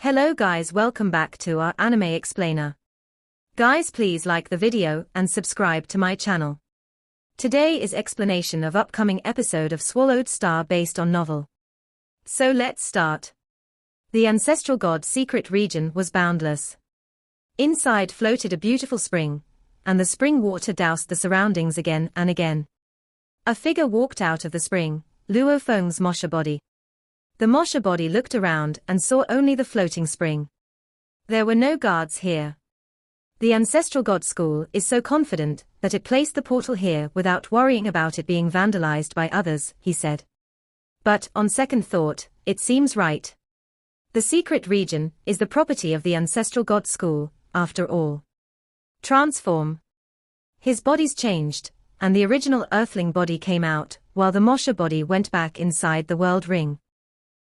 Hello guys, welcome back to our anime explainer. Guys, please like the video and subscribe to my channel. Today is explanation of upcoming episode of Swallowed Star based on novel. So let's start. The ancestral god's secret region was boundless. Inside floated a beautiful spring, and the spring water doused the surroundings again and again. A figure walked out of the spring, Luo Feng's Mosha body. The Mosha body looked around and saw only the floating spring. There were no guards here. The ancestral god school is so confident that it placed the portal here without worrying about it being vandalized by others, he said. But, on second thought, it seems right. The secret region is the property of the ancestral god school, after all. Transform. His bodies changed, and the original earthling body came out, while the Mosha body went back inside the world ring.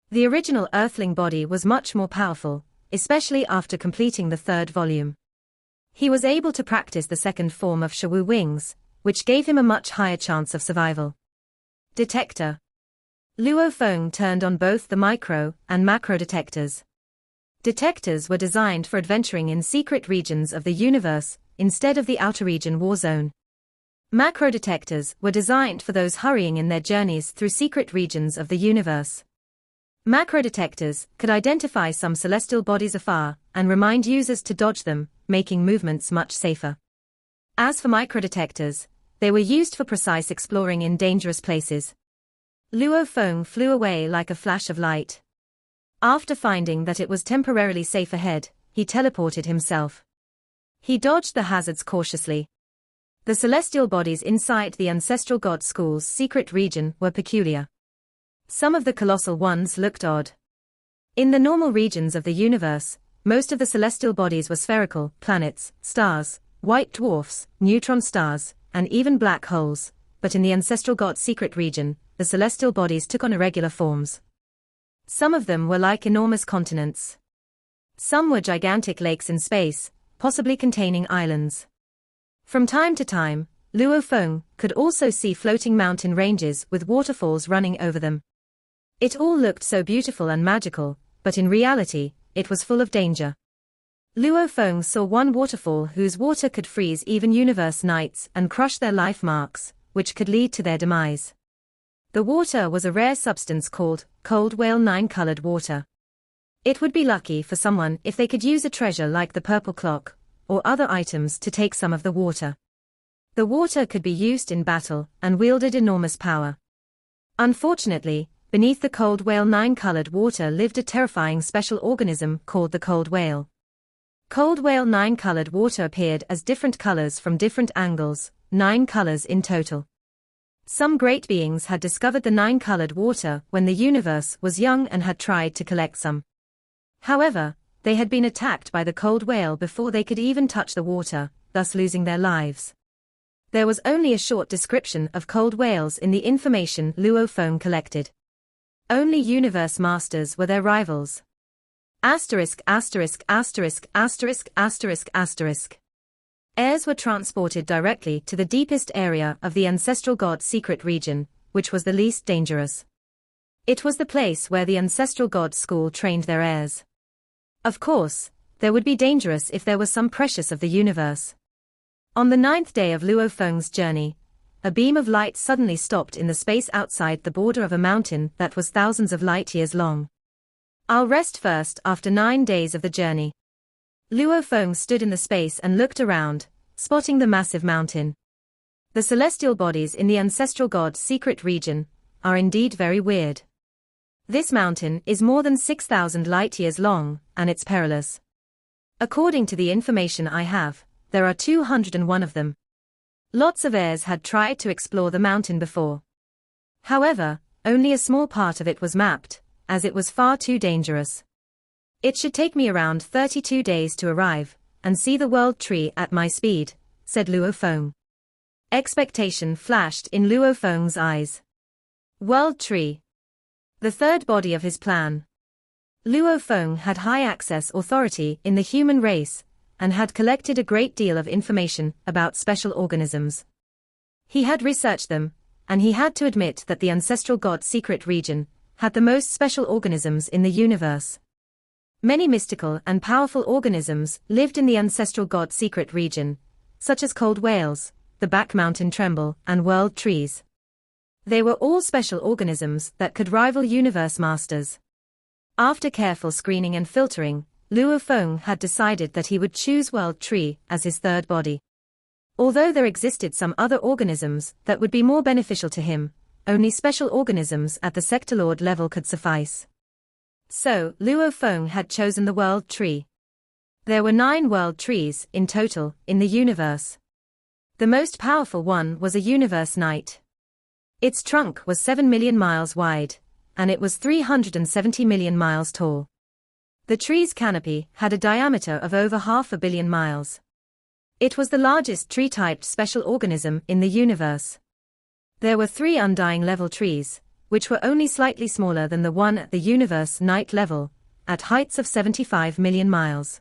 The original earthling body was much more powerful, especially after completing the third volume. He was able to practice the second form of Shawu wings, which gave him a much higher chance of survival. Detector. Luo Feng turned on both the micro and macro detectors. Detectors were designed for adventuring in secret regions of the universe, instead of the outer region war zone. Macro detectors were designed for those hurrying in their journeys through secret regions of the universe. Macro detectors could identify some celestial bodies afar and remind users to dodge them, making movements much safer. As for micro detectors, they were used for precise exploring in dangerous places. Luo Feng flew away like a flash of light. After finding that it was temporarily safe ahead, he teleported himself. He dodged the hazards cautiously. The celestial bodies inside the ancestral god school's secret region were peculiar. Some of the colossal ones looked odd. In the normal regions of the universe, most of the celestial bodies were spherical: planets, stars, white dwarfs, neutron stars, and even black holes, but in the ancestral god's secret region, the celestial bodies took on irregular forms. Some of them were like enormous continents. Some were gigantic lakes in space, possibly containing islands. From time to time, Luo Feng could also see floating mountain ranges with waterfalls running over them. It all looked so beautiful and magical, but in reality, it was full of danger. Luo Feng saw one waterfall whose water could freeze even universe knights and crush their life marks, which could lead to their demise. The water was a rare substance called cold whale 9-colored water. It would be lucky for someone if they could use a treasure like the purple clock, or other items to take some of the water. The water could be used in battle and wielded enormous power. Unfortunately, beneath the cold whale 9-colored water lived a terrifying special organism called the cold whale. Cold whale 9-colored water appeared as different colors from different angles, 9 colors in total. Some great beings had discovered the 9-colored water when the universe was young and had tried to collect some. However, they had been attacked by the cold whale before they could even touch the water, thus losing their lives. There was only a short description of cold whales in the information Luo Feng collected. Only universe masters were their rivals. Asterisk asterisk asterisk asterisk asterisk asterisk. Heirs were transported directly to the deepest area of the ancestral god's secret region, which was the least dangerous. It was the place where the ancestral god school trained their heirs. Of course, there would be dangerous if there was some precious of the universe. On the 9th day of Luo Feng's journey, a beam of light suddenly stopped in the space outside the border of a mountain that was thousands of light years long. I'll rest first after 9 days of the journey. Luo Feng stood in the space and looked around, spotting the massive mountain. The celestial bodies in the ancestral god's secret region are indeed very weird. This mountain is more than 6,000 light years long, and it's perilous. According to the information I have, there are 201 of them. Lots of heirs had tried to explore the mountain before. However, only a small part of it was mapped, as it was far too dangerous. It should take me around 32 days to arrive and see the world tree at my speed, said Luo Feng. Expectation flashed in Luo Feng's eyes. World tree. The third body of his plan. Luo Feng had high access authority in the human race, and had collected a great deal of information about special organisms. He had researched them, and he had to admit that the ancestral god's secret region had the most special organisms in the universe. Many mystical and powerful organisms lived in the ancestral god secret region, such as cold whales, the back mountain tremble, and world trees. They were all special organisms that could rival universe masters. After careful screening and filtering, Luo Feng had decided that he would choose World Tree as his third body. Although there existed some other organisms that would be more beneficial to him, only special organisms at the Sector Lord level could suffice. So, Luo Feng had chosen the World Tree. There were 9 World Trees in total in the universe. The most powerful one was a Universe Knight. Its trunk was 7 million miles wide, and it was 370 million miles tall. The tree's canopy had a diameter of over 500 million miles. It was the largest tree-typed special organism in the universe. There were 3 Undying level trees, which were only slightly smaller than the one at the Universe Knight level, at heights of 75 million miles.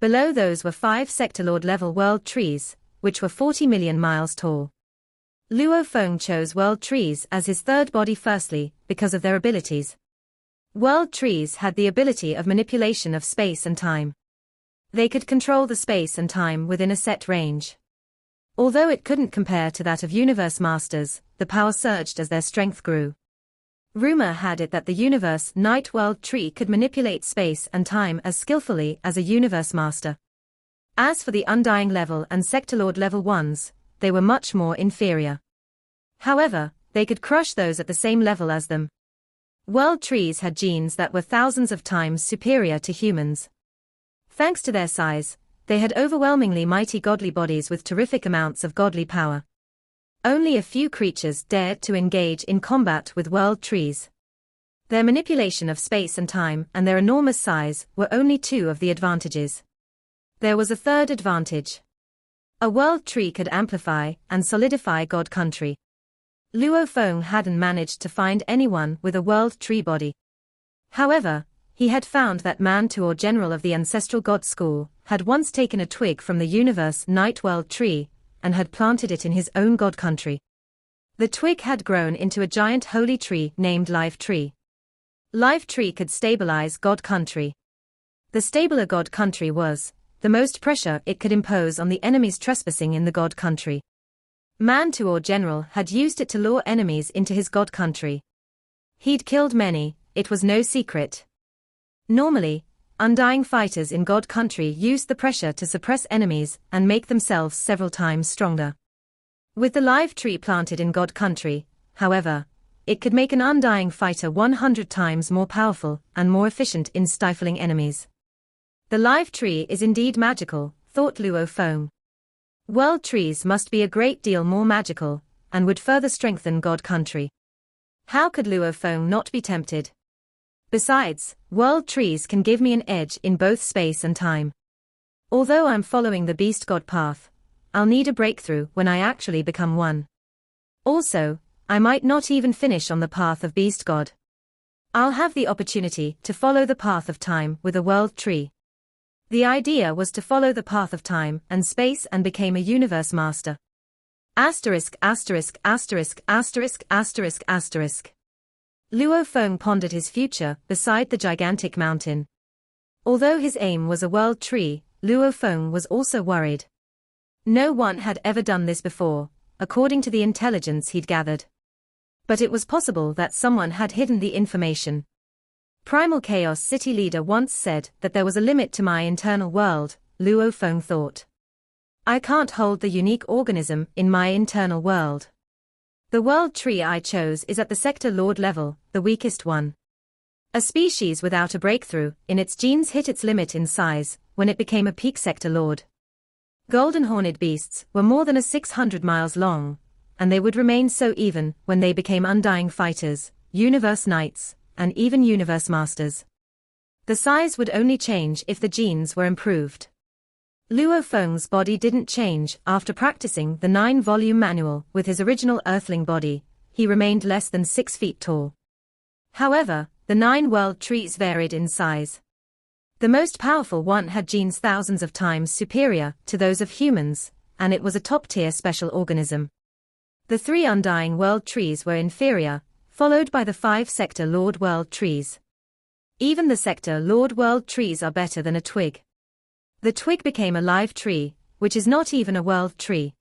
Below those were 5 Sector Lord level world trees, which were 40 million miles tall. Luo Feng chose world trees as his third body firstly, because of their abilities. World trees had the ability of manipulation of space and time. They could control the space and time within a set range. Although it couldn't compare to that of universe masters, the power surged as their strength grew. Rumor had it that the Universe Knight World Tree could manipulate space and time as skillfully as a universe master. As for the Undying level and Sector Lord level ones, they were much more inferior. However, they could crush those at the same level as them. World trees had genes that were thousands of times superior to humans. Thanks to their size, they had overwhelmingly mighty godly bodies with terrific amounts of godly power. Only a few creatures dared to engage in combat with world trees. Their manipulation of space and time and their enormous size were only 2 of the advantages. There was a third advantage. A world tree could amplify and solidify God Country. Luo Feng hadn't managed to find anyone with a world tree body. However, he had found that Mantua General of the Ancestral God School had once taken a twig from the Universe Knight World Tree and had planted it in his own God Country. The twig had grown into a giant holy tree named Life Tree. Life Tree could stabilize God Country. The stabler God Country was, the most pressure it could impose on the enemies trespassing in the God Country. Mantua General had used it to lure enemies into his God Country. He'd killed many, it was no secret. Normally, undying fighters in God Country used the pressure to suppress enemies and make themselves several times stronger. With the live tree planted in God Country, however, it could make an undying fighter 100 times more powerful and more efficient in stifling enemies. The live tree is indeed magical, thought Luo Feng. World trees must be a great deal more magical, and would further strengthen God Country. How could Luo Feng not be tempted? Besides, world trees can give me an edge in both space and time. Although I'm following the Beast God path, I'll need a breakthrough when I actually become one. Also, I might not even finish on the path of Beast God. I'll have the opportunity to follow the path of time with a world tree. The idea was to follow the path of time and space and became a universe master. Asterisk asterisk asterisk asterisk asterisk asterisk. Luo Feng pondered his future beside the gigantic mountain. Although his aim was a world tree, Luo Feng was also worried. No one had ever done this before, according to the intelligence he'd gathered. But it was possible that someone had hidden the information. Primal Chaos City leader once said that there was a limit to my internal world, Luo Feng thought. I can't hold the unique organism in my internal world. The world tree I chose is at the Sector Lord level, the weakest one. A species without a breakthrough in its genes hit its limit in size when it became a peak Sector Lord. Golden horned beasts were more than 600 miles long, and they would remain so even when they became undying fighters, universe knights, and even universe masters. The size would only change if the genes were improved. Luo Feng's body didn't change after practicing the 9-volume manual with his original earthling body. He remained less than 6 feet tall. However, the 9 world trees varied in size. The most powerful one had genes thousands of times superior to those of humans, and it was a top-tier special organism. The 3 undying world trees were inferior, followed by the 5 Sector Lord world trees. Even the sector Lord World trees are better than a twig. The twig became a live tree, which is not even a world tree.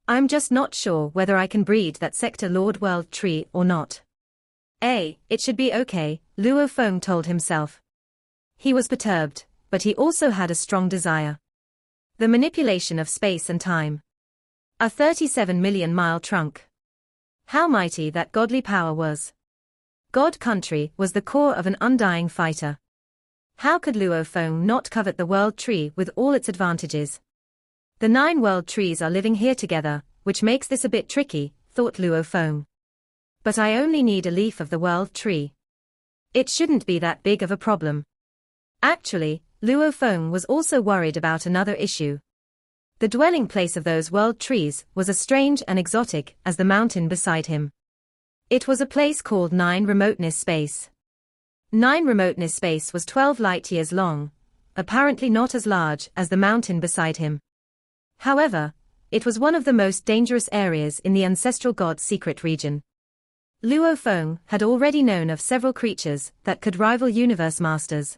I'm just not sure whether I can breed that sector Lord World tree or not. It should be okay, Luo Feng told himself. He was perturbed, but he also had a strong desire. The manipulation of space and time. A 37 million mile trunk. How mighty that godly power was. God country was the core of an undying fighter. How could Luo Feng not covet the world tree with all its advantages? The 9 world trees are living here together, which makes this a bit tricky, thought Luo Feng. But I only need a leaf of the world tree. It shouldn't be that big of a problem. Actually, Luo Feng was also worried about another issue. The dwelling place of those world trees was as strange and exotic as the mountain beside him. It was a place called 9 Remoteness Space. 9 Remoteness Space was 12 light-years long, apparently not as large as the mountain beside him. However, it was one of the most dangerous areas in the ancestral god's secret region. Luo Feng had already known of several creatures that could rival universe masters.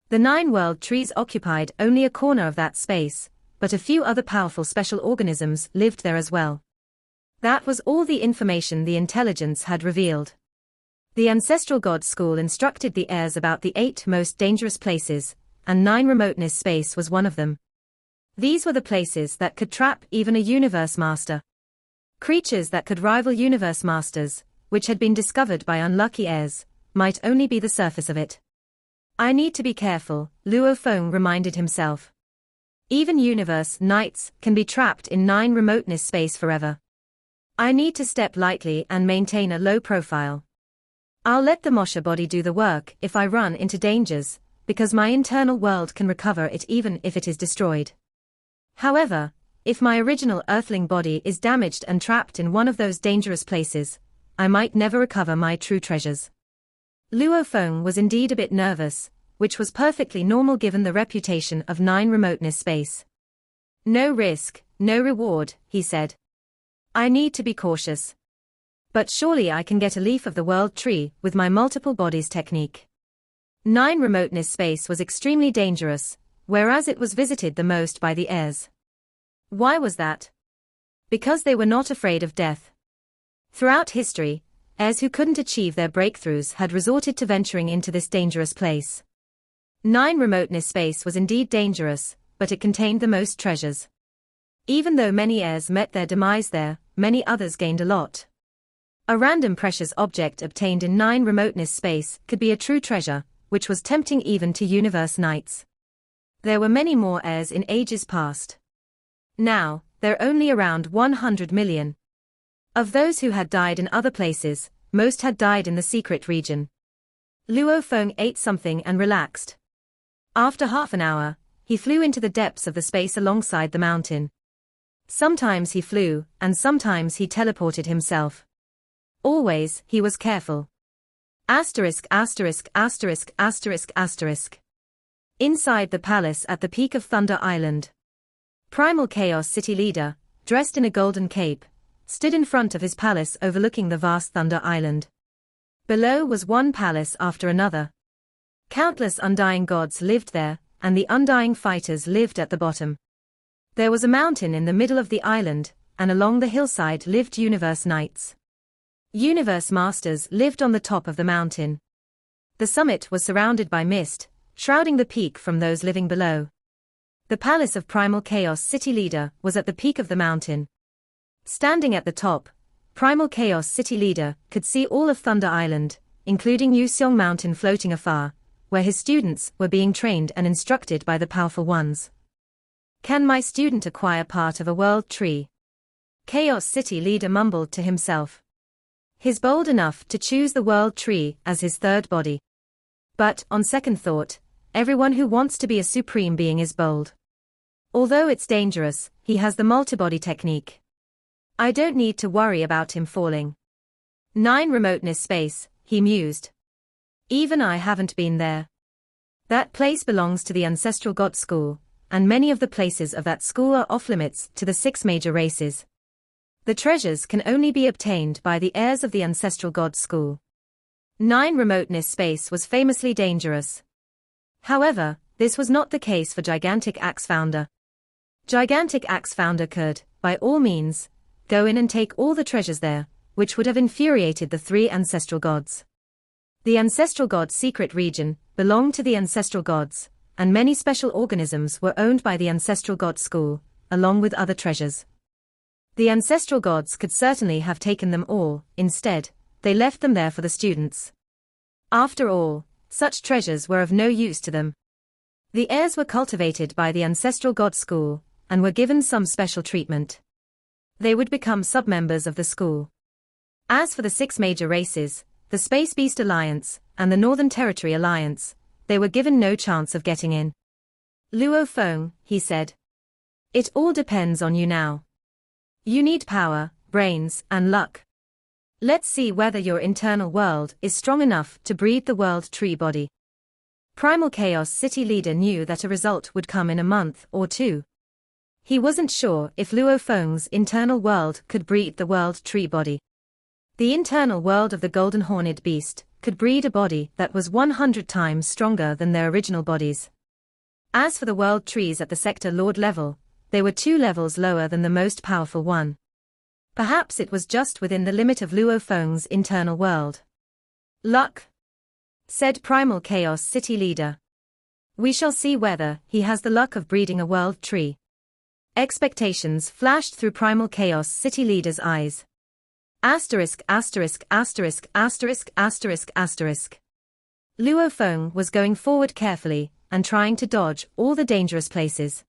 The 9 world trees occupied only a corner of that space, but a few other powerful special organisms lived there as well. That was all the information the intelligence had revealed. The ancestral god school instructed the heirs about the 8 most dangerous places, and 9 Remoteness Space was one of them. These were the places that could trap even a universe master. Creatures that could rival universe masters, which had been discovered by unlucky heirs, might only be the surface of it. I need to be careful, Luo Feng reminded himself. Even universe knights can be trapped in 9 Remoteness Space forever. I need to step lightly and maintain a low profile. I'll let the Mosha body do the work if I run into dangers, because my internal world can recover it even if it is destroyed. However, if my original earthling body is damaged and trapped in one of those dangerous places, I might never recover my true treasures. Luo Feng was indeed a bit nervous, which was perfectly normal given the reputation of 9 Remoteness Space. No risk, no reward, he said. I need to be cautious. But surely I can get a leaf of the world tree with my multiple bodies technique. 9 Remoteness Space was extremely dangerous, whereas it was visited the most by the heirs. Why was that? Because they were not afraid of death. Throughout history, heirs who couldn't achieve their breakthroughs had resorted to venturing into this dangerous place. 9 Remoteness Space was indeed dangerous, but it contained the most treasures. Even though many heirs met their demise there, many others gained a lot. A random precious object obtained in 9 Remoteness Space could be a true treasure, which was tempting even to universe knights. There were many more heirs in ages past. Now, there are only around 100 million. Of those who had died in other places, most had died in the secret region. Luo Feng ate something and relaxed. After half an hour, he flew into the depths of the space alongside the mountain. Sometimes he flew, and sometimes he teleported himself. Always, he was careful. Asterisk asterisk asterisk asterisk asterisk. Inside the palace at the peak of Thunder Island. Primal Chaos City leader, dressed in a golden cape, stood in front of his palace overlooking the vast Thunder Island. Below was one palace after another. Countless undying gods lived there, and the undying fighters lived at the bottom. There was a mountain in the middle of the island, and along the hillside lived universe knights. Universe masters lived on the top of the mountain. The summit was surrounded by mist, shrouding the peak from those living below. The palace of Primal Chaos City leader was at the peak of the mountain. Standing at the top, Primal Chaos City leader could see all of Thunder Island, including Yuseong Mountain floating afar, where his students were being trained and instructed by the powerful ones. Can my student acquire part of a world tree? Chaos City leader mumbled to himself. He's bold enough to choose the world tree as his third body. But, on second thought, everyone who wants to be a supreme being is bold. Although it's dangerous, he has the multibody technique. I don't need to worry about him falling. 9 Remoteness Space, he mused. Even I haven't been there. That place belongs to the ancestral god school, and many of the places of that school are off-limits to the 6 major races. The treasures can only be obtained by the heirs of the ancestral god school. 9 Remoteness space was famously dangerous. However, this was not the case for Gigantic Axe Founder. Gigantic Axe Founder could, by all means, go in and take all the treasures there, which would have infuriated the 3 ancestral gods. The ancestral god's secret region belonged to the ancestral gods, and many special organisms were owned by the ancestral god school, along with other treasures. The ancestral gods could certainly have taken them all. Instead, they left them there for the students. After all, such treasures were of no use to them. The heirs were cultivated by the ancestral god school, and were given some special treatment. They would become sub-members of the school. As for the 6 major races, the Space Beast Alliance, and the Northern Territory Alliance, they were given no chance of getting in. Luo Feng, he said. It all depends on you now. You need power, brains, and luck. Let's see whether your internal world is strong enough to breed the world tree body. Primal Chaos City leader knew that a result would come in a month or 2. He wasn't sure if Luo Feng's internal world could breed the world tree body. The internal world of the Golden Horned Beast could breed a body that was 100 times stronger than their original bodies. As for the world trees at the Sector Lord level, they were 2 levels lower than the most powerful one. Perhaps it was just within the limit of Luo Feng's internal world. Luck, said Primal Chaos City leader. We shall see whether he has the luck of breeding a world tree. Expectations flashed through Primal Chaos City leader's eyes. Asterisk asterisk asterisk asterisk asterisk asterisk. Luo Feng was going forward carefully and trying to dodge all the dangerous places.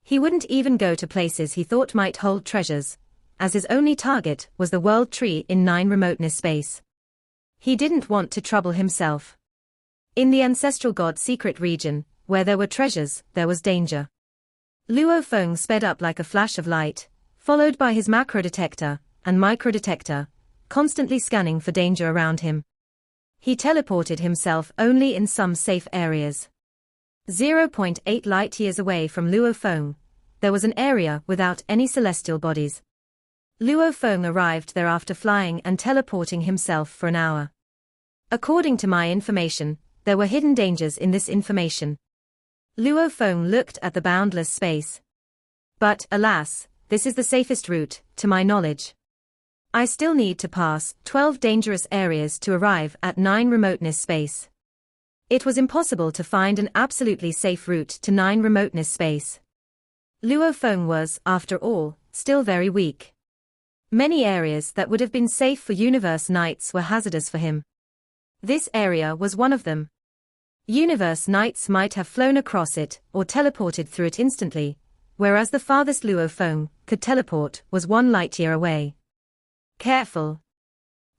He wouldn't even go to places he thought might hold treasures, as his only target was the world tree in 9 Remoteness space. He didn't want to trouble himself. In the ancestral god secret region, where there were treasures, there was danger. Luo Feng sped up like a flash of light, followed by his macro detector and micro detector, constantly scanning for danger around him. He teleported himself only in some safe areas. 0.8 light-years away from Luo Feng, there was an area without any celestial bodies. Luo Feng arrived there after flying and teleporting himself for an hour. According to my information, there were hidden dangers in this information. Luo Feng looked at the boundless space. But, alas, this is the safest route, to my knowledge. I still need to pass 12 dangerous areas to arrive at 9 Remoteness space. It was impossible to find an absolutely safe route to 9 Remoteness space. Luo Feng was, after all, still very weak. Many areas that would have been safe for Universe Knights were hazardous for him. This area was one of them. Universe Knights might have flown across it or teleported through it instantly, whereas the farthest Luo Feng could teleport was 1 light-year away. Careful,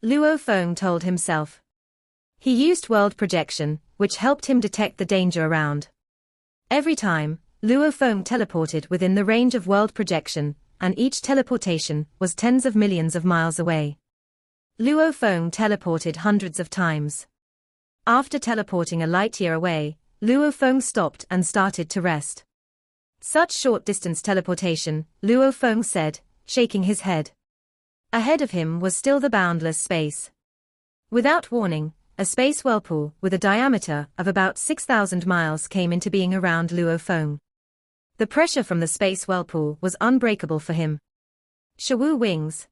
Luo Feng told himself. He used world projection, which helped him detect the danger around. Every time, Luo Feng teleported within the range of world projection, and each teleportation was tens of millions of miles away. Luo Feng teleported hundreds of times. After teleporting a light-year away, Luo Feng stopped and started to rest. Such short-distance teleportation, Luo Feng said, shaking his head. Ahead of him was still the boundless space. Without warning, a space whirlpool with a diameter of about 6,000 miles came into being around Luo Feng. The pressure from the space whirlpool was unbreakable for him. Shawu wings.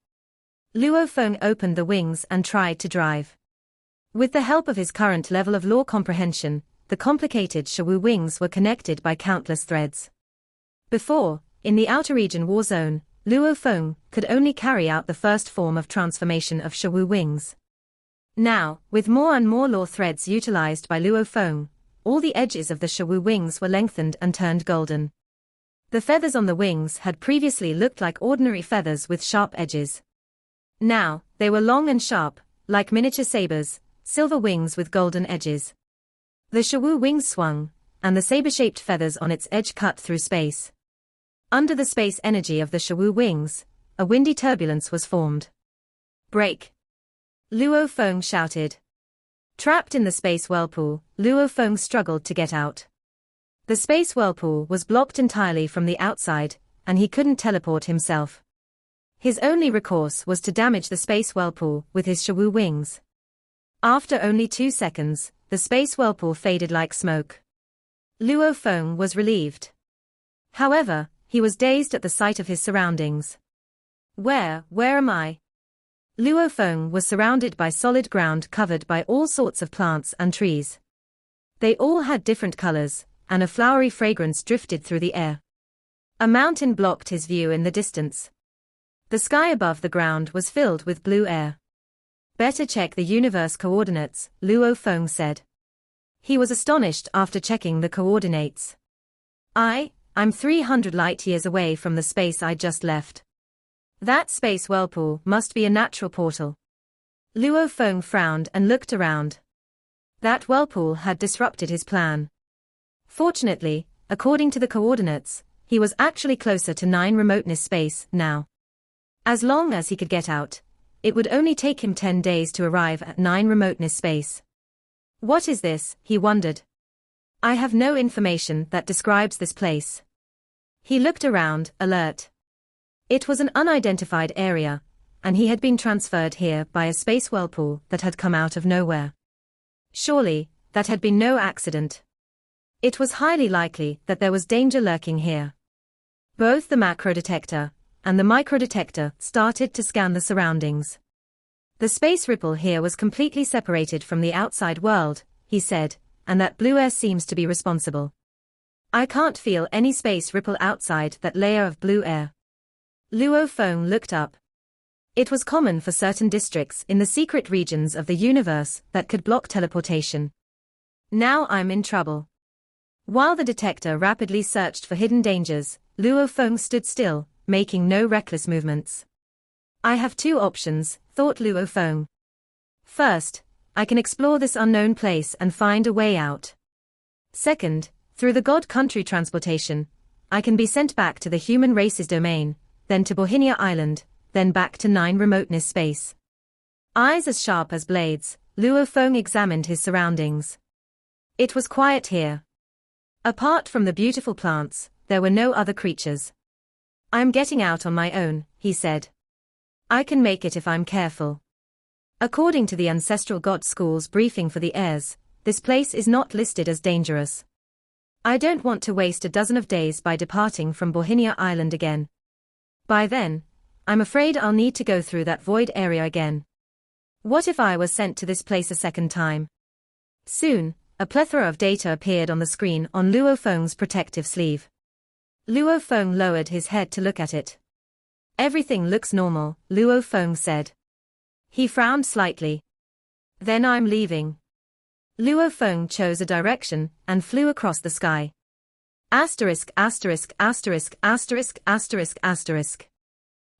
Luo Feng opened the wings and tried to drive. With the help of his current level of law comprehension, the complicated Shawu wings were connected by countless threads. Before, in the outer region war zone, Luo Feng could only carry out the first form of transformation of Shawu wings. Now, with more and more law threads utilized by Luo Feng, all the edges of the Shawu wings were lengthened and turned golden. The feathers on the wings had previously looked like ordinary feathers with sharp edges. Now, they were long and sharp, like miniature sabers, silver wings with golden edges. The Shawu wings swung, and the saber-shaped feathers on its edge cut through space. Under the space energy of the Shawu wings, a windy turbulence was formed. Break! Luo Feng shouted. Trapped in the space whirlpool, Luo Feng struggled to get out. The space whirlpool was blocked entirely from the outside, and he couldn't teleport himself. His only recourse was to damage the space whirlpool with his Shawu wings. After only 2 seconds, the space whirlpool faded like smoke. Luo Feng was relieved. However, he was dazed at the sight of his surroundings. Where am I? Luo Feng was surrounded by solid ground covered by all sorts of plants and trees. They all had different colors, and a flowery fragrance drifted through the air. A mountain blocked his view in the distance. The sky above the ground was filled with blue air. Better check the universe coordinates, Luo Feng said. He was astonished after checking the coordinates. I'm 300 light-years away from the space I just left. That space whirlpool must be a natural portal. Luo Feng frowned and looked around. That whirlpool had disrupted his plan. Fortunately, according to the coordinates, he was actually closer to 9 remoteness space now. As long as he could get out, it would only take him 10 days to arrive at 9 remoteness space. What is this, he wondered. I have no information that describes this place. He looked around, alert. It was an unidentified area, and he had been transferred here by a space whirlpool that had come out of nowhere. Surely, that had been no accident. It was highly likely that there was danger lurking here. Both the macro detector and the micro detector started to scan the surroundings. The space ripple here was completely separated from the outside world, he said, and that blue air seems to be responsible. I can't feel any space ripple outside that layer of blue air. Luo Feng looked up. It was common for certain districts in the secret regions of the universe that could block teleportation. Now I'm in trouble. While the detector rapidly searched for hidden dangers, Luo Feng stood still, making no reckless movements. I have 2 options, thought Luo Feng. First, I can explore this unknown place and find a way out. Second, through the God Country transportation, I can be sent back to the human race's domain, then to Bohinia Island, then back to 9 remoteness space. Eyes as sharp as blades, Luo Feng examined his surroundings. It was quiet here. Apart from the beautiful plants, there were no other creatures. I'm getting out on my own, he said. I can make it if I'm careful. According to the Ancestral God School's briefing for the heirs, this place is not listed as dangerous. I don't want to waste a dozen of days by departing from Bohinia Island again. By then, I'm afraid I'll need to go through that void area again. What if I was sent to this place a second time? Soon, a plethora of data appeared on the screen on Luo Feng's protective sleeve. Luo Feng lowered his head to look at it. Everything looks normal, Luo Feng said. He frowned slightly. Then I'm leaving. Luo Feng chose a direction and flew across the sky. Asterisk asterisk asterisk asterisk asterisk asterisk.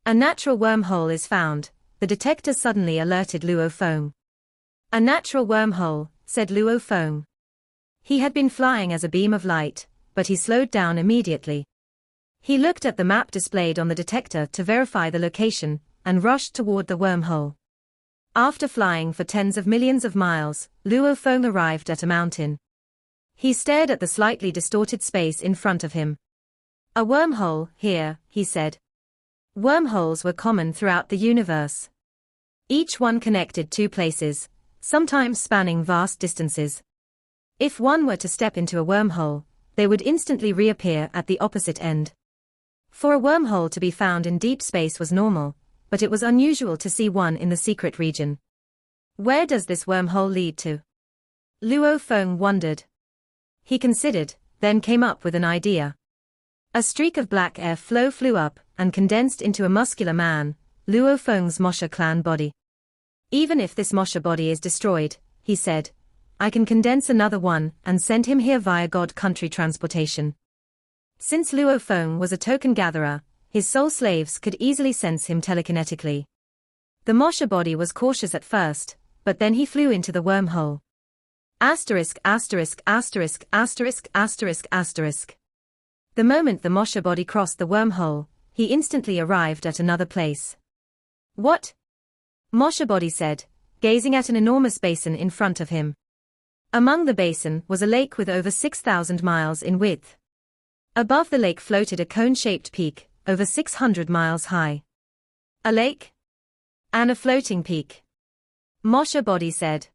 A natural wormhole is found, the detector suddenly alerted Luo Feng. A natural wormhole, said Luo Feng. He had been flying as a beam of light, but he slowed down immediately. He looked at the map displayed on the detector to verify the location, and rushed toward the wormhole. After flying for tens of millions of miles, Luo Feng arrived at a mountain. He stared at the slightly distorted space in front of him. A wormhole, here, he said. Wormholes were common throughout the universe. Each one connected 2 places, sometimes spanning vast distances. If one were to step into a wormhole, they would instantly reappear at the opposite end. For a wormhole to be found in deep space was normal, but it was unusual to see one in the secret region. Where does this wormhole lead to? Luo Feng wondered. He considered, then came up with an idea. A streak of black air flew up and condensed into a muscular man, Luo Feng's Mosha clan body. Even if this Mosha body is destroyed, he said, I can condense another one and send him here via God Country transportation. Since Luo Feng was a token gatherer, his soul slaves could easily sense him telekinetically. The Mosha body was cautious at first, but then he flew into the wormhole. Asterisk asterisk asterisk asterisk asterisk asterisk. The moment the Mosha body crossed the wormhole, he instantly arrived at another place. What? Mosha body said, gazing at an enormous basin in front of him. Among the basin was a lake with over 6,000 miles in width. Above the lake floated a cone-shaped peak, over 600 miles high. A lake? And a floating peak. Mosha body said.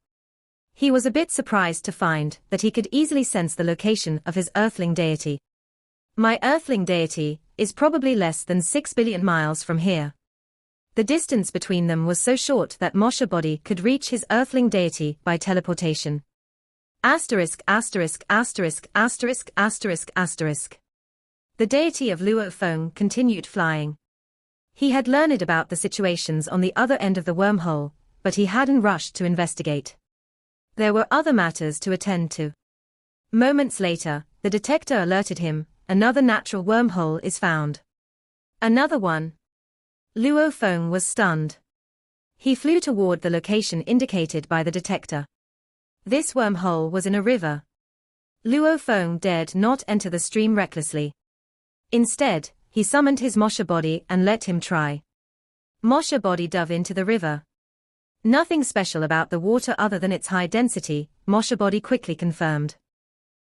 He was a bit surprised to find that he could easily sense the location of his earthling deity. My earthling deity is probably less than 6 billion miles from here. The distance between them was so short that Moshe Body could reach his earthling deity by teleportation. Asterisk asterisk asterisk asterisk asterisk asterisk. The deity of Luo Feng continued flying. He had learned about the situations on the other end of the wormhole, but he hadn't rushed to investigate. There were other matters to attend to. Moments later, the detector alerted him, another natural wormhole is found. Another one. Luo Feng was stunned. He flew toward the location indicated by the detector. This wormhole was in a river. Luo Feng dared not enter the stream recklessly. Instead, he summoned his Moshe Body and let him try. Moshe Body dove into the river. Nothing special about the water other than its high density, Moshe Body quickly confirmed.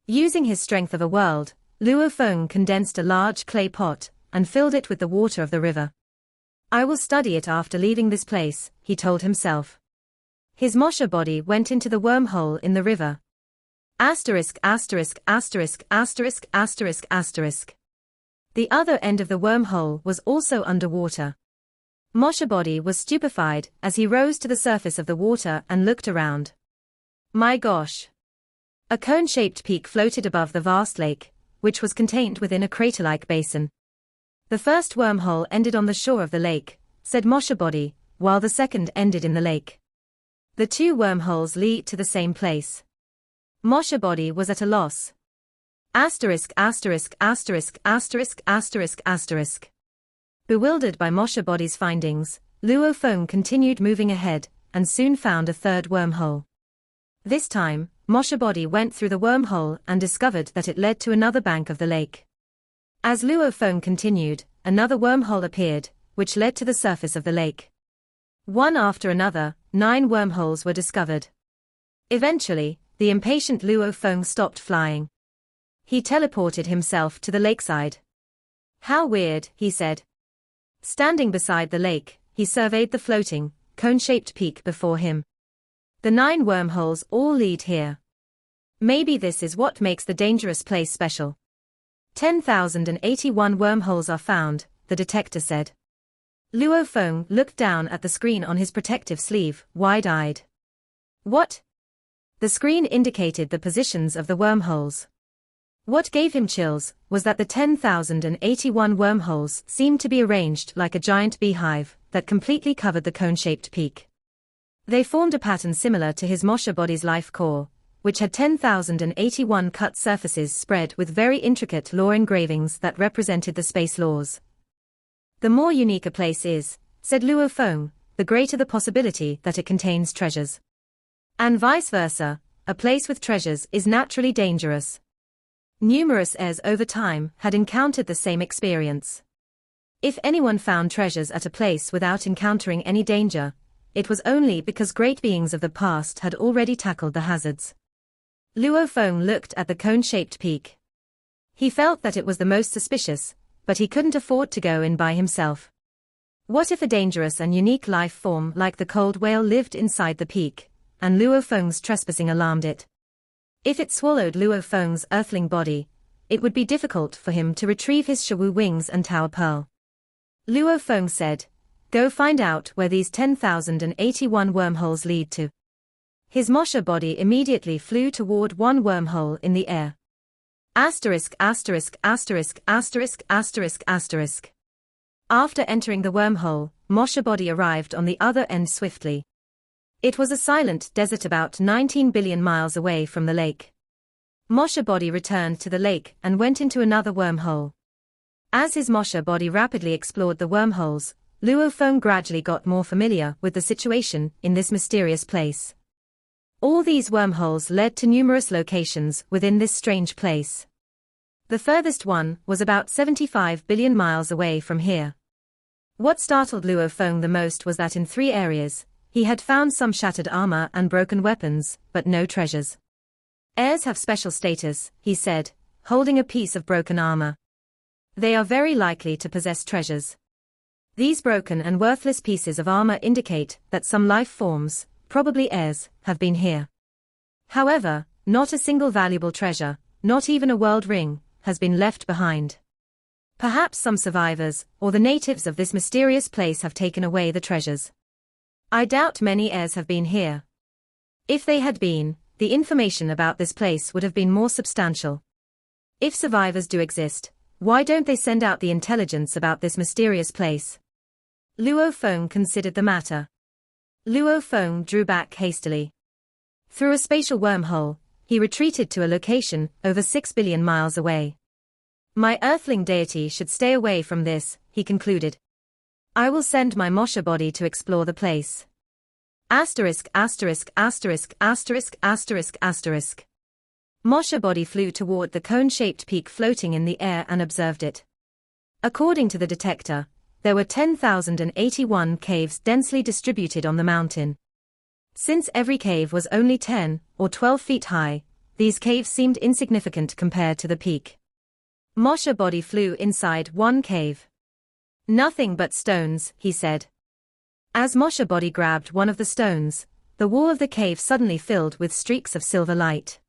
Using his strength of a world, Luo Feng condensed a large clay pot and filled it with the water of the river. I will study it after leaving this place, he told himself. His Moshe Body went into the wormhole in the river. Asterisk asterisk asterisk asterisk asterisk asterisk. The other end of the wormhole was also underwater. Moshe Body was stupefied as he rose to the surface of the water and looked around. My gosh! A cone-shaped peak floated above the vast lake, which was contained within a crater-like basin. The first wormhole ended on the shore of the lake, said Moshe Body, while the second ended in the lake. The two wormholes lead to the same place. Moshe Body was at a loss. Asterisk asterisk asterisk asterisk asterisk asterisk. Bewildered by Moshe Body's findings, Luo Feng continued moving ahead, and soon found a third wormhole. This time, Moshe Body went through the wormhole and discovered that it led to another bank of the lake. As Luo Feng continued, another wormhole appeared, which led to the surface of the lake. One after another, 9 wormholes were discovered. Eventually, the impatient Luo Feng stopped flying. He teleported himself to the lakeside. How weird, he said. Standing beside the lake, he surveyed the floating, cone-shaped peak before him. The 9 wormholes all lead here. Maybe this is what makes the dangerous place special. 10,081 wormholes are found, the detector said. Luo Feng looked down at the screen on his protective sleeve, wide-eyed. What? The screen indicated the positions of the wormholes. What gave him chills was that the 10,081 wormholes seemed to be arranged like a giant beehive that completely covered the cone-shaped peak. They formed a pattern similar to his Moshe Body's life core, which had 10,081 cut surfaces spread with very intricate law engravings that represented the space laws. The more unique a place is, said Luo Feng, the greater the possibility that it contains treasures. And vice versa, a place with treasures is naturally dangerous. Numerous heirs over time had encountered the same experience. If anyone found treasures at a place without encountering any danger, it was only because great beings of the past had already tackled the hazards. Luo Feng looked at the cone-shaped peak. He felt that it was the most suspicious, but he couldn't afford to go in by himself. What if a dangerous and unique life form like the cold whale lived inside the peak, and Luo Feng's trespassing alarmed it? If it swallowed Luo Feng's earthling body, it would be difficult for him to retrieve his Shawu wings and Tower Pearl. Luo Feng said, "Go find out where these 10,081 wormholes lead to." His Moshe Body immediately flew toward one wormhole in the air. Asterisk asterisk asterisk asterisk asterisk asterisk. After entering the wormhole, Moshe Body arrived on the other end swiftly. It was a silent desert about 19 billion miles away from the lake. Moshe Body returned to the lake and went into another wormhole. As his Moshe Body rapidly explored the wormholes, Luo Feng gradually got more familiar with the situation in this mysterious place. All these wormholes led to numerous locations within this strange place. The furthest one was about 75 billion miles away from here. What startled Luo Feng the most was that in 3 areas, he had found some shattered armor and broken weapons, but no treasures. Heirs have special status, he said, holding a piece of broken armor. They are very likely to possess treasures. These broken and worthless pieces of armor indicate that some life forms, probably heirs, have been here. However, not a single valuable treasure, not even a world ring, has been left behind. Perhaps some survivors, or the natives of this mysterious place have taken away the treasures. I doubt many heirs have been here. If they had been, the information about this place would have been more substantial. If survivors do exist, why don't they send out the intelligence about this mysterious place? Luo Feng considered the matter. Luo Feng drew back hastily. Through a spatial wormhole, he retreated to a location over 6 billion miles away. My earthling deity should stay away from this, he concluded. I will send my Mosha body to explore the place. Asterisk asterisk asterisk asterisk asterisk asterisk. Mosha body flew toward the cone-shaped peak floating in the air and observed it. According to the detector, there were 10,081 caves densely distributed on the mountain. Since every cave was only 10 or 12 feet high, these caves seemed insignificant compared to the peak. Mosha body flew inside one cave. Nothing but stones, he said. As Mosha body grabbed one of the stones, the wall of the cave suddenly filled with streaks of silver light.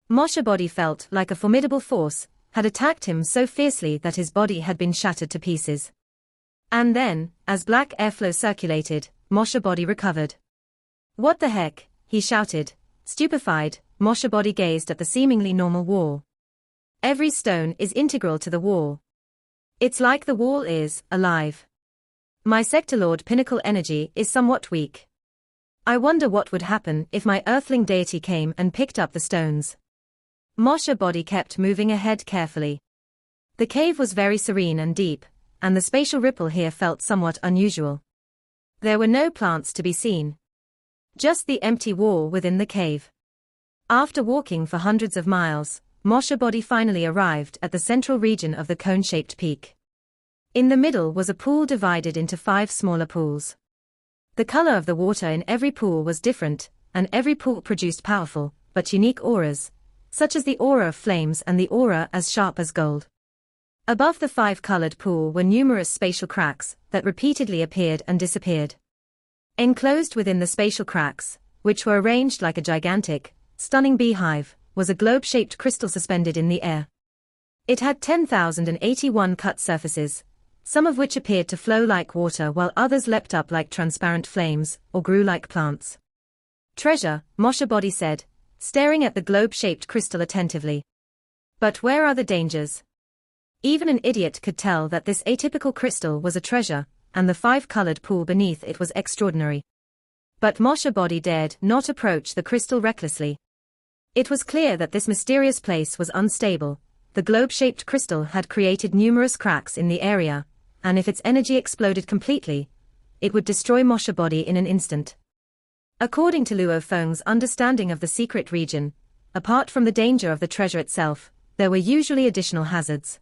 Mosha body felt like a formidable force had attacked him so fiercely that his body had been shattered to pieces. And then, as black airflow circulated, Mosha body recovered. What the heck, he shouted, stupefied. Mosha body gazed at the seemingly normal wall. Every stone is integral to the wall. It's like the wall is alive. My Sector Lord pinnacle energy is somewhat weak. I wonder what would happen if my earthling deity came and picked up the stones. Mosha body kept moving ahead carefully. The cave was very serene and deep, and the spatial ripple here felt somewhat unusual. There were no plants to be seen. Just the empty wall within the cave. After walking for hundreds of miles, Mosha body finally arrived at the central region of the cone-shaped peak. In the middle was a pool divided into 5 smaller pools. The color of the water in every pool was different, and every pool produced powerful, but unique auras, such as the aura of flames and the aura as sharp as gold. Above the 5-colored pool were numerous spatial cracks that repeatedly appeared and disappeared. Enclosed within the spatial cracks, which were arranged like a gigantic, stunning beehive, was a globe-shaped crystal suspended in the air. It had 10,081 cut surfaces, some of which appeared to flow like water while others leapt up like transparent flames, or grew like plants. Treasure, Mosha body said, staring at the globe-shaped crystal attentively. But where are the dangers? Even an idiot could tell that this atypical crystal was a treasure, and the 5-colored pool beneath it was extraordinary. But Mosha body dared not approach the crystal recklessly. It was clear that this mysterious place was unstable. The globe-shaped crystal had created numerous cracks in the area, and if its energy exploded completely, it would destroy Mosha body in an instant. According to Luo Feng's understanding of the secret region, apart from the danger of the treasure itself, there were usually additional hazards.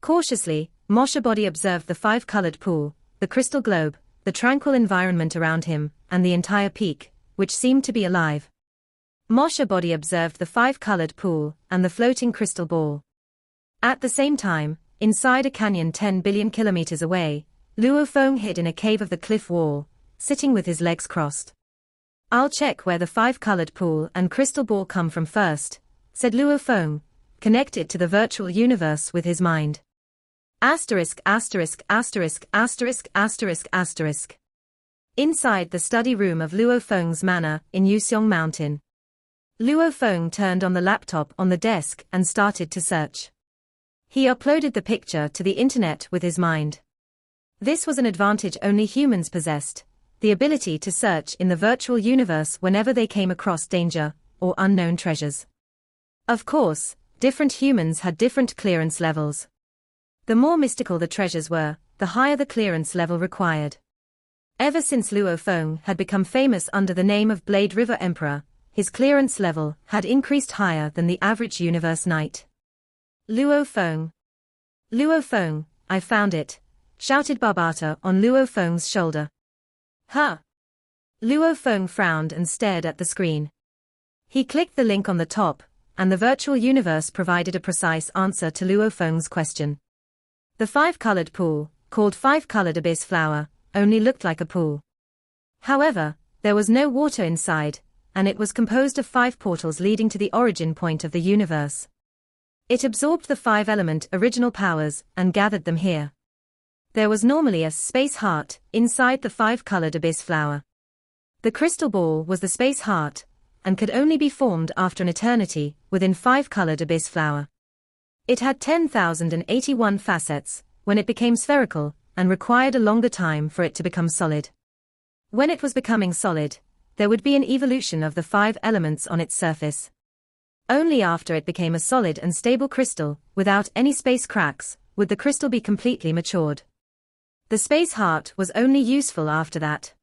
Cautiously, Mosha body observed the 5-colored pool, the crystal globe, the tranquil environment around him, and the entire peak, which seemed to be alive. Mosha body observed the 5-colored pool and the floating crystal ball. At the same time, inside a canyon 10 billion kilometers away, Luo Feng hid in a cave of the cliff wall, sitting with his legs crossed. I'll check where the 5-colored pool and crystal ball come from first, said Luo Feng, connected to the virtual universe with his mind. Asterisk asterisk asterisk asterisk asterisk asterisk. Inside the study room of Luo Feng's manor in Yuseong Mountain. Luo Feng turned on the laptop on the desk and started to search. He uploaded the picture to the internet with his mind. This was an advantage only humans possessed, the ability to search in the virtual universe whenever they came across danger or unknown treasures. Of course, different humans had different clearance levels. The more mystical the treasures were, the higher the clearance level required. Ever since Luo Feng had become famous under the name of Blade River Emperor, his clearance level had increased higher than the average universe knight. Luo Feng. Luo Feng, I found it, shouted Barbata on Luo Feng's shoulder. Huh? Luo Feng frowned and stared at the screen. He clicked the link on the top, and the virtual universe provided a precise answer to Luo Feng's question. The 5-colored pool, called 5-colored abyss flower, only looked like a pool. However, there was no water inside, and it was composed of 5 portals leading to the origin point of the universe. It absorbed the 5-element original powers and gathered them here. There was normally a space heart inside the 5-colored abyss flower. The crystal ball was the space heart, and could only be formed after an eternity within 5-colored abyss flower. It had 10,081 facets when it became spherical, and required a longer time for it to become solid. When it was becoming solid, there would be an evolution of the 5 elements on its surface. Only after it became a solid and stable crystal, without any space cracks, would the crystal be completely matured. The space heart was only useful after that.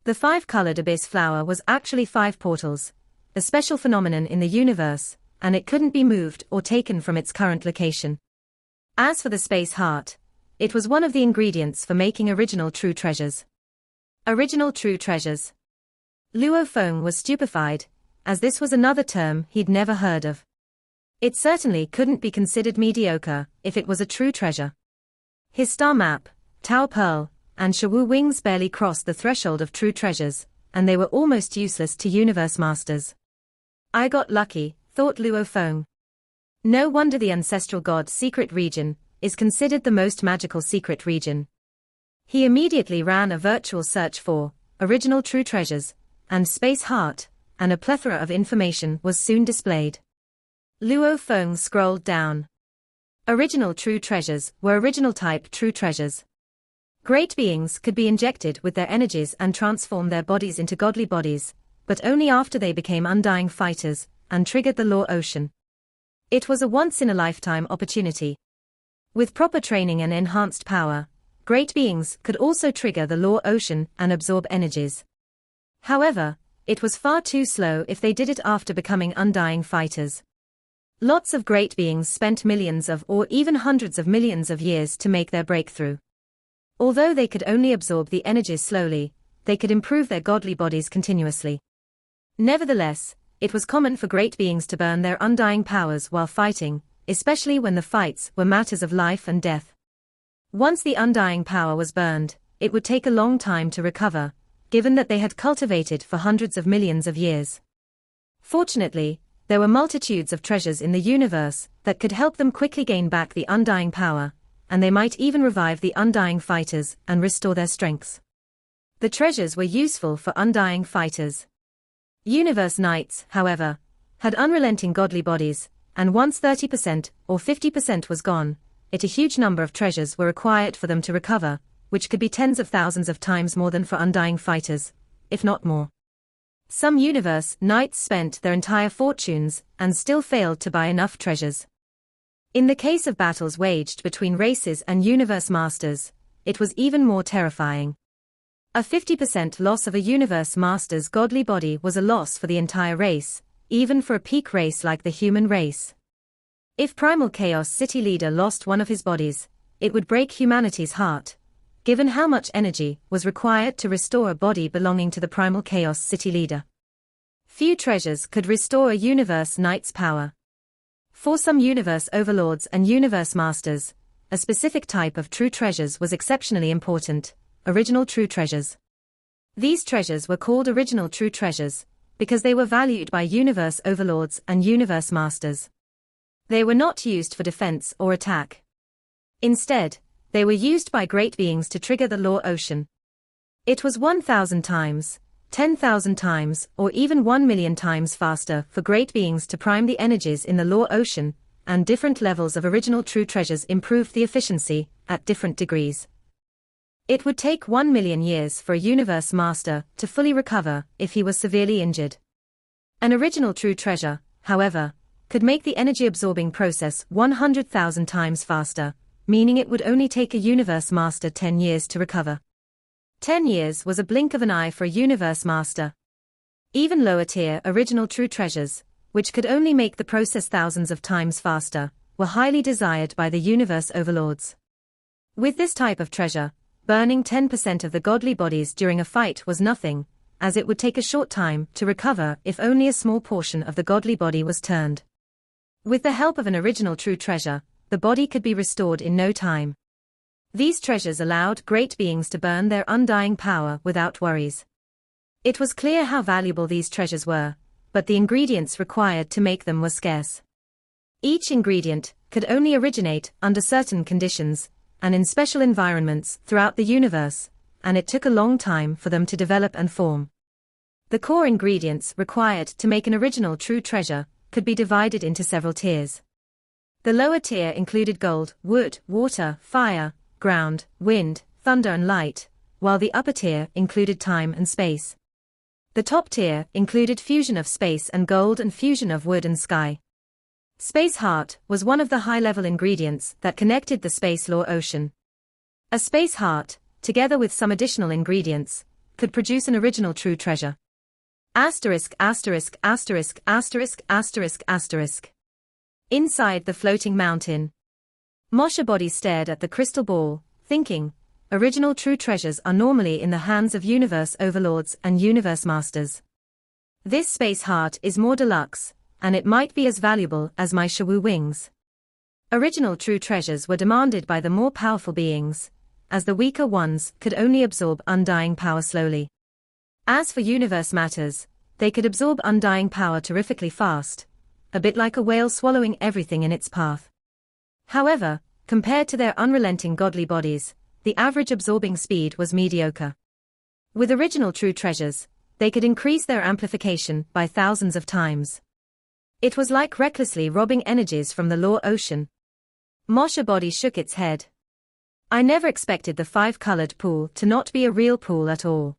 The 5-colored abyss flower was actually 5 portals, a special phenomenon in the universe, and it couldn't be moved or taken from its current location. As for the space heart, it was one of the ingredients for making original true treasures. Original true treasures. Luo Feng was stupefied, as this was another term he'd never heard of. It certainly couldn't be considered mediocre if it was a true treasure. His star map, Tao Pearl, and Shawu Wings barely crossed the threshold of true treasures, and they were almost useless to universe masters. I got lucky, thought Luo Feng. No wonder the ancestral god's secret region is considered the most magical secret region. He immediately ran a virtual search for original true treasures and space heart, and a plethora of information was soon displayed. Luo Feng scrolled down. Original true treasures were original type true treasures. Great beings could be injected with their energies and transform their bodies into godly bodies, but only after they became undying fighters and triggered the law ocean. It was a once-in-a-lifetime opportunity. With proper training and enhanced power, great beings could also trigger the law ocean and absorb energies. However, it was far too slow if they did it after becoming undying fighters. Lots of great beings spent millions of or even hundreds of millions of years to make their breakthrough. Although they could only absorb the energies slowly, they could improve their godly bodies continuously. Nevertheless, it was common for great beings to burn their undying powers while fighting, especially when the fights were matters of life and death. Once the undying power was burned, it would take a long time to recover, given that they had cultivated for hundreds of millions of years. Fortunately, there were multitudes of treasures in the universe that could help them quickly gain back the undying power, and they might even revive the undying fighters and restore their strengths. The treasures were useful for undying fighters. Universe knights, however, had unrelenting godly bodies, and once 30% or 50% was gone, a huge number of treasures were required for them to recover, which could be tens of thousands of times more than for undying fighters, if not more. Some universe knights spent their entire fortunes and still failed to buy enough treasures. In the case of battles waged between races and universe masters, it was even more terrifying. A 50% loss of a universe master's godly body was a loss for the entire race, even for a peak race like the human race. If Primal Chaos City Leader lost one of his bodies, it would break humanity's heart, given how much energy was required to restore a body belonging to the Primal Chaos City Leader. Few treasures could restore a universe knight's power. For some universe overlords and universe masters, a specific type of true treasures was exceptionally important: original true treasures. These treasures were called original true treasures because they were valued by universe overlords and universe masters. They were not used for defense or attack. Instead, they were used by great beings to trigger the law ocean. It was 1,000 times, 10,000 times, or even 1,000,000 times faster for great beings to prime the energies in the law ocean, and different levels of original true treasures improved the efficiency at different degrees. It would take 1,000,000 years for a universe master to fully recover if he was severely injured. An original true treasure, however, could make the energy-absorbing process 100,000 times faster, meaning it would only take a universe master 10 years to recover. 10 years was a blink of an eye for a universe master. Even lower-tier original true treasures, which could only make the process thousands of times faster, were highly desired by the universe overlords. With this type of treasure, burning 10% of the godly bodies during a fight was nothing, as it would take a short time to recover if only a small portion of the godly body was turned. With the help of an original true treasure, the body could be restored in no time. These treasures allowed great beings to burn their undying power without worries. It was clear how valuable these treasures were, but the ingredients required to make them were scarce. Each ingredient could only originate under certain conditions and in special environments throughout the universe, and it took a long time for them to develop and form. The core ingredients required to make an original true treasure could be divided into several tiers. The lower tier included gold, wood, water, fire, ground, wind, thunder and light, while the upper tier included time and space. The top tier included fusion of space and gold and fusion of wood and sky. Space heart was one of the high-level ingredients that connected the space-law ocean. A space heart, together with some additional ingredients, could produce an original true treasure. Asterisk, asterisk, asterisk, asterisk, asterisk, asterisk. Inside the floating mountain. Moshe Body stared at the crystal ball, thinking, original true treasures are normally in the hands of universe overlords and universe masters. This space heart is more deluxe, and it might be as valuable as my Shawu wings. Original true treasures were demanded by the more powerful beings, as the weaker ones could only absorb undying power slowly. As for universe matters, they could absorb undying power terrifically fast, a bit like a whale swallowing everything in its path. However, compared to their unrelenting godly bodies, the average absorbing speed was mediocre. With original true treasures, they could increase their amplification by thousands of times. It was like recklessly robbing energies from the law ocean. Moshe Body shook its head. I never expected the five-colored pool to not be a real pool at all.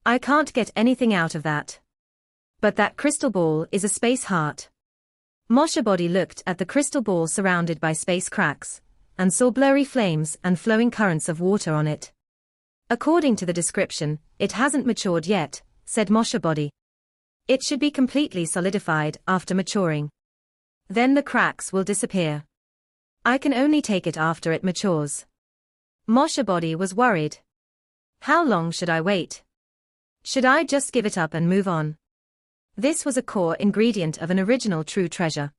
I can't get anything out of that. But that crystal ball is a space heart. Moshe Body looked at the crystal ball surrounded by space cracks, and saw blurry flames and flowing currents of water on it. According to the description, it hasn't matured yet, said Moshe Body. It should be completely solidified after maturing. Then the cracks will disappear. I can only take it after it matures. Moshe Body was worried. How long should I wait? Should I just give it up and move on? This was a core ingredient of an original true treasure.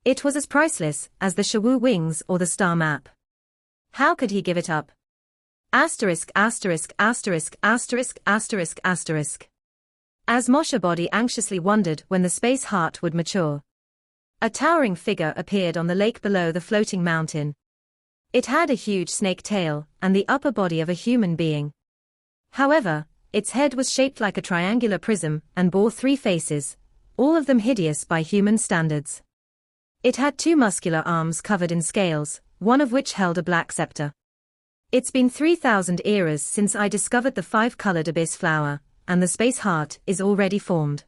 It was as priceless as the Shawu wings or the star map. How could he give it up? Asterisk, asterisk, asterisk, asterisk, asterisk, asterisk. As Moshe Body anxiously wondered when the space heart would mature, a towering figure appeared on the lake below the floating mountain. It had a huge snake tail and the upper body of a human being. However, its head was shaped like a triangular prism and bore three faces, all of them hideous by human standards. It had two muscular arms covered in scales, one of which held a black scepter. It's been 3,000 eras since I discovered the five-colored abyss flower, and the space heart is already formed.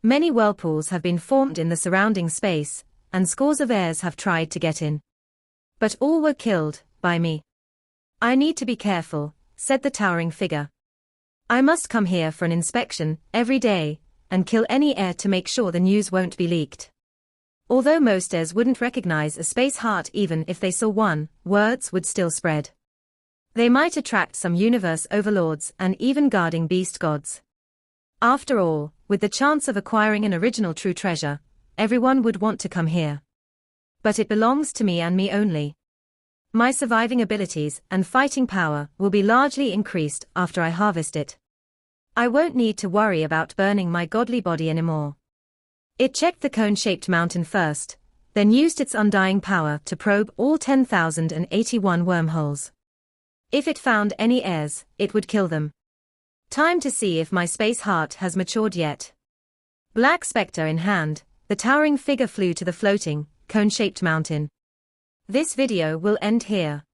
Many whirlpools have been formed in the surrounding space, and scores of heirs have tried to get in. But all were killed by me. I need to be careful, said the towering figure. I must come here for an inspection every day, and kill any heir to make sure the news won't be leaked. Although most heirs wouldn't recognize a space heart even if they saw one, words would still spread. They might attract some universe overlords and even guarding beast gods. After all, with the chance of acquiring an original true treasure, everyone would want to come here. But it belongs to me and me only. My surviving abilities and fighting power will be largely increased after I harvest it. I won't need to worry about burning my godly body anymore. It checked the cone-shaped mountain first, then used its undying power to probe all 10,081 wormholes. If it found any heirs, it would kill them. Time to see if my space heart has matured yet. Black spectre in hand, the towering figure flew to the floating, cone-shaped mountain. This video will end here.